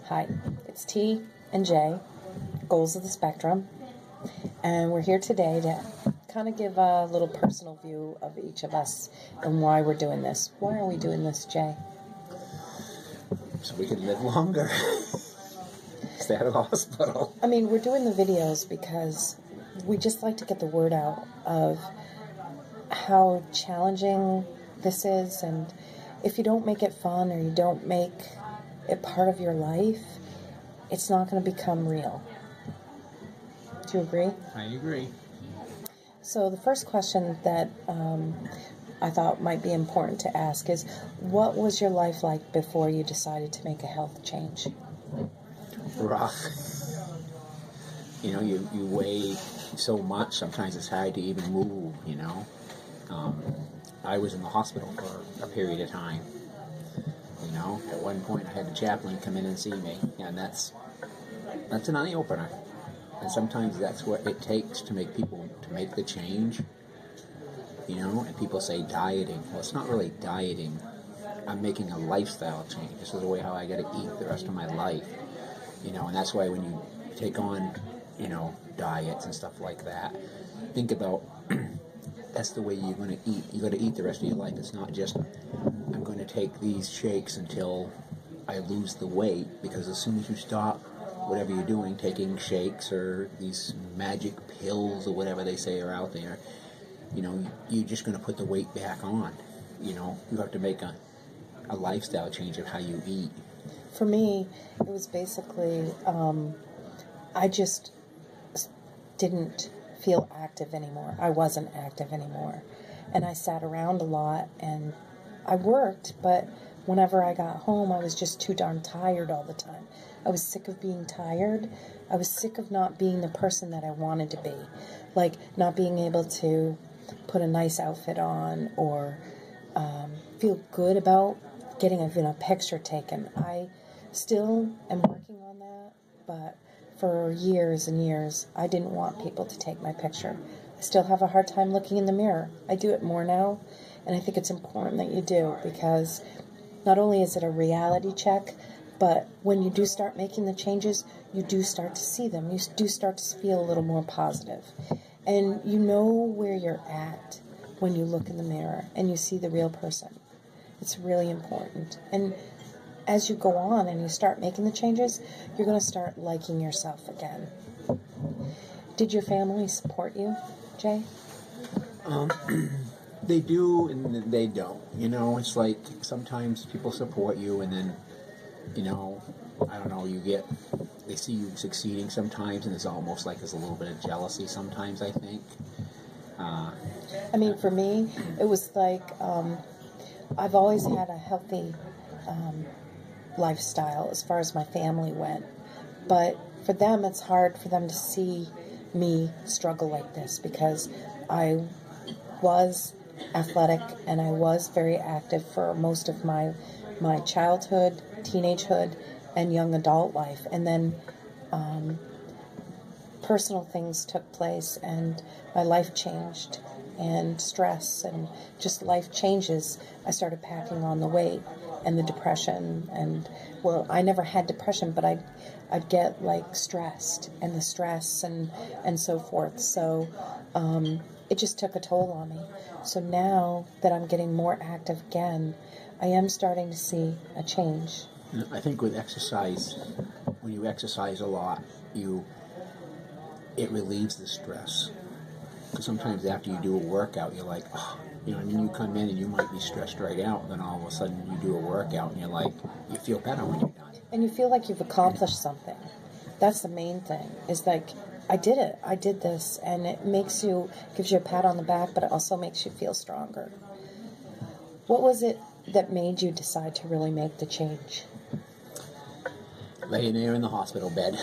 Hi, it's T and J, Goals of the Spectrum, and we're here today to kind of give a little personal view of each of us and why we're doing this. Why are we doing this, Jay? So we can live longer. Stay out of the hospital. I mean, we're doing the videos because we just like to get the word out of how challenging this is, and if you don't make it fun or you don't make it part of your life, it's not going to become real. Do you agree? I agree. So the first question that I thought might be important to ask is, what was your life like before you decided to make a health change? Rough. You know, you weigh so much, sometimes it's hard to even move, you know. I was in the hospital for a period of time. You know, at one point I had the chaplain come in and see me, and that's an eye-opener. And sometimes that's what it takes to make people, to make the change, you know. And people say dieting. Well, it's not really dieting. I'm making a lifestyle change. This is the way how I got to eat the rest of my life, you know. And that's why when you take on, you know, diets and stuff like that, think about that's the way you're going to eat. You got to eat the rest of your life. It's not just, I'm going to take these shakes until I lose the weight, because as soon as you stop whatever you're doing, taking shakes or these magic pills or whatever they say are out there, you know, you're just going to put the weight back on. You know, you have to make a lifestyle change of how you eat. For me, it was basically, I just didn't feel active anymore. I wasn't active anymore. And I sat around a lot, and I worked, but whenever I got home, I was just too darn tired all the time. I was sick of being tired. I was sick of not being the person that I wanted to be. Like, not being able to put a nice outfit on or feel good about getting a picture taken. I still am working on that, but for years and years, I didn't want people to take my picture. I still have a hard time looking in the mirror. I do it more now, and I think it's important that you do, because not only is it a reality check, but when you do start making the changes, you do start to see them. You do start to feel a little more positive. And you know where you're at when you look in the mirror and you see the real person. It's really important. And as you go on and you start making the changes, you're going to start liking yourself again. Did your family support you, Jay? They do and they don't. You know, it's like sometimes people support you, and then, you know, I don't know, they see you succeeding sometimes, and it's almost like there's a little bit of jealousy sometimes, I think. I mean, for me, it was like, I've always had a healthy lifestyle as far as my family went. But for them, it's hard for them to see me struggle like this, because I was athletic and I was very active for most of my childhood, teenagehood, and young adult life. And then personal things took place and my life changed, and stress and just life changes. I started packing on the weight and the depression, and well, I never had depression, but I'd get like stressed, and the stress and so forth. So it just took a toll on me. So now that I'm getting more active again, I am starting to see a change. I think with exercise, when you exercise a lot, it relieves the stress. Because sometimes after you do a workout, you're like, oh, you know, I mean, you come in and you might be stressed right out, and then all of a sudden you do a workout and you're like, you feel better when you're done. And you feel like you've accomplished something. That's the main thing, is like, I did it. I did this. And it gives you a pat on the back, but it also makes you feel stronger. What was it that made you decide to really make the change? Laying there in the hospital bed,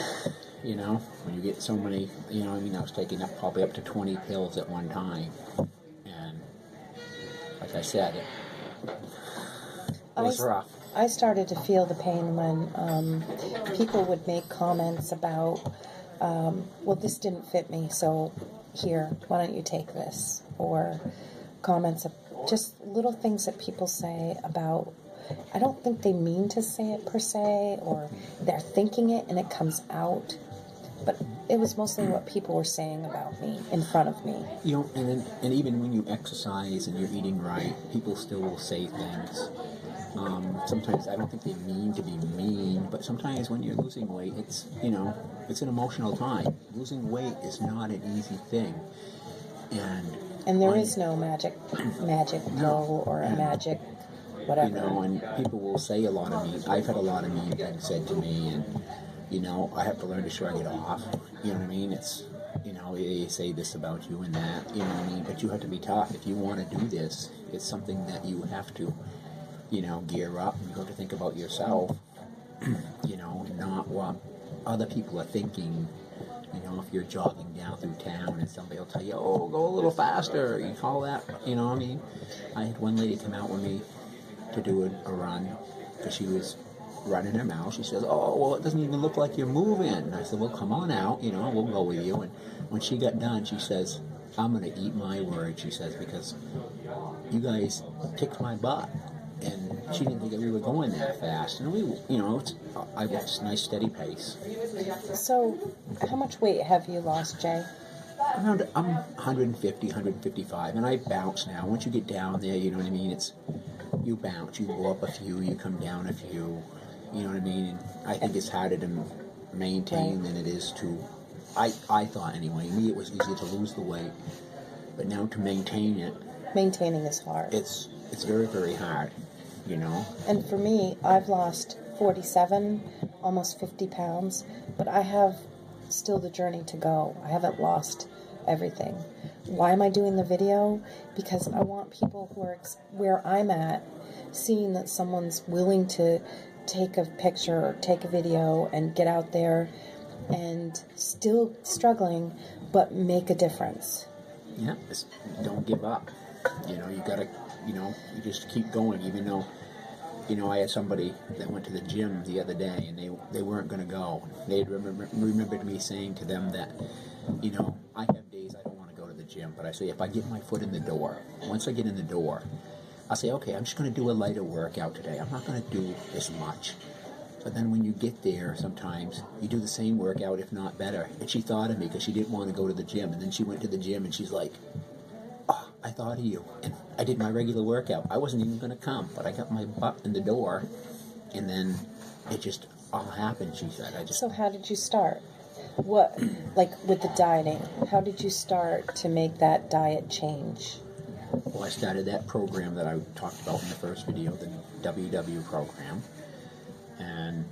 you know, when you get so many, you know, I mean, I was taking up probably up to 20 pills at one time. And like I said, it was rough. I started to feel the pain when people would make comments about, well, this didn't fit me, so here, why don't you take this? Or comments of just little things that people say about I don't think they mean to say it per se, or they're thinking it and it comes out. But it was mostly what people were saying about me in front of me. You know, and even when you exercise and you're eating right, people still will say things. Sometimes I don't think they mean to be mean, but sometimes when you're losing weight, it's, you know, it's an emotional time. Losing weight is not an easy thing, And there is no magic pill or a magic whatever. You know, and people will say a lot of mean. I've had a lot of mean things said to me, and you know, I have to learn to shrug it off. You know what I mean? It's, you know, they say this about you and that. You know what I mean? But you have to be tough. If you want to do this, it's something that you have to, you know, gear up. You have to think about yourself. You know, not what other people are thinking. You know, if you're jogging down through town and somebody will tell you, oh, go a little faster, you call that, you know what I mean? I had one lady come out with me to do a run because she was running her mouth. She says, oh, well, it doesn't even look like you're moving. And I said, well, come on out, you know, we'll go with you. And when she got done, she says, I'm going to eat my words, she says, because you guys kicked my butt. And she didn't think that we were going that fast. And we, you know, I watched a nice steady pace. So, how much weight have you lost, Jay? I'm 150, 155, and I bounce now. Once you get down there, you know what I mean? It's, you bounce. You go up a few, you come down a few. You know what I mean? And I think it's harder to maintain than it is to, I thought anyway. Me, it was easy to lose the weight, but now to maintain it. Maintaining is hard. It's very, very hard, you know? And for me, I've lost 47, almost 50 pounds, but I have still the journey to go. I haven't lost everything. Why am I doing the video? Because I want people who are where I'm at, seeing that someone's willing to take a picture or take a video and get out there and still struggling, but make a difference. Yeah, don't give up. You know, you gotta, you know, you just keep going, even though, you know, I had somebody that went to the gym the other day, and they weren't going to go. They had remembered me saying to them that, you know, I have days I don't want to go to the gym, but I say if I get my foot in the door, once I get in the door, I say, okay, I'm just going to do a lighter workout today. I'm not going to do as much. But then when you get there, sometimes you do the same workout, if not better. And she thought of me because she didn't want to go to the gym, and then she went to the gym, and she's like, I thought of you, and I did my regular workout. I wasn't even going to come, but I got my butt in the door, and then it just all happened, she said. So how did you start? What, like with the dieting, how did you start to make that diet change? Well, I started that program that I talked about in the first video, the WW program, and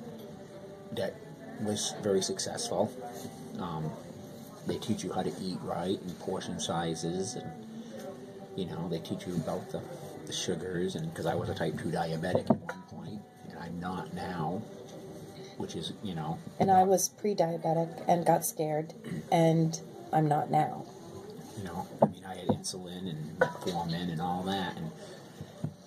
that was very successful. They teach you how to eat right and portion sizes, and you know, they teach you about the sugars, and because I was a type 2 diabetic at one point, and I'm not now, which is, you know. And I was pre-diabetic and got scared, and I'm not now. You know, I mean, I had insulin and metformin and all that, and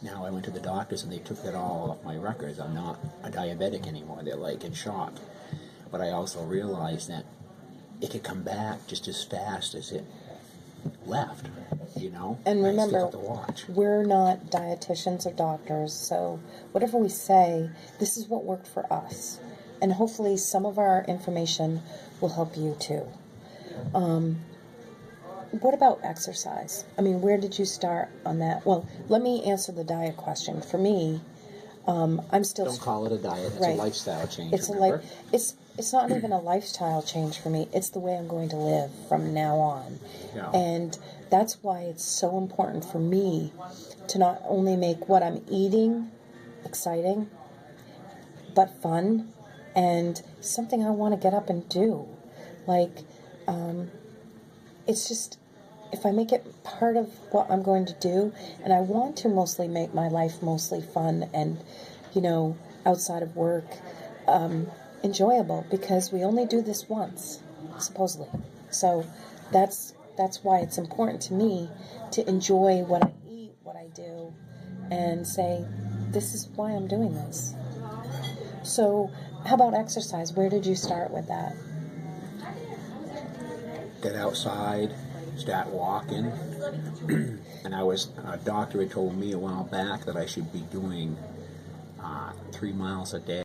now I went to the doctors and they took that all off my records. I'm not a diabetic anymore. They're like in shock. But I also realized that it could come back just as fast as it left, you know. And remember, we're not dietitians or doctors, so whatever we say, this is what worked for us. And hopefully some of our information will help you too. What about exercise? I mean, where did you start on that? Well, let me answer the diet question. For me, I'm still... Don't call it a diet. It's right. A lifestyle change, It's remember? It's not even a lifestyle change for me. It's the way I'm going to live from now on. Yeah. And that's why it's so important for me to not only make what I'm eating exciting, but fun, and something I want to get up and do. Like, it's just, if I make it part of what I'm going to do, and I want to mostly make my life mostly fun and, you know, outside of work, enjoyable, because we only do this once, supposedly. So that's why it's important to me to enjoy what I eat, what I do, and say, this is why I'm doing this. So how about exercise? Where did you start with that? Get outside, start walking. And a doctor had told me a while back that I should be doing 3 miles a day.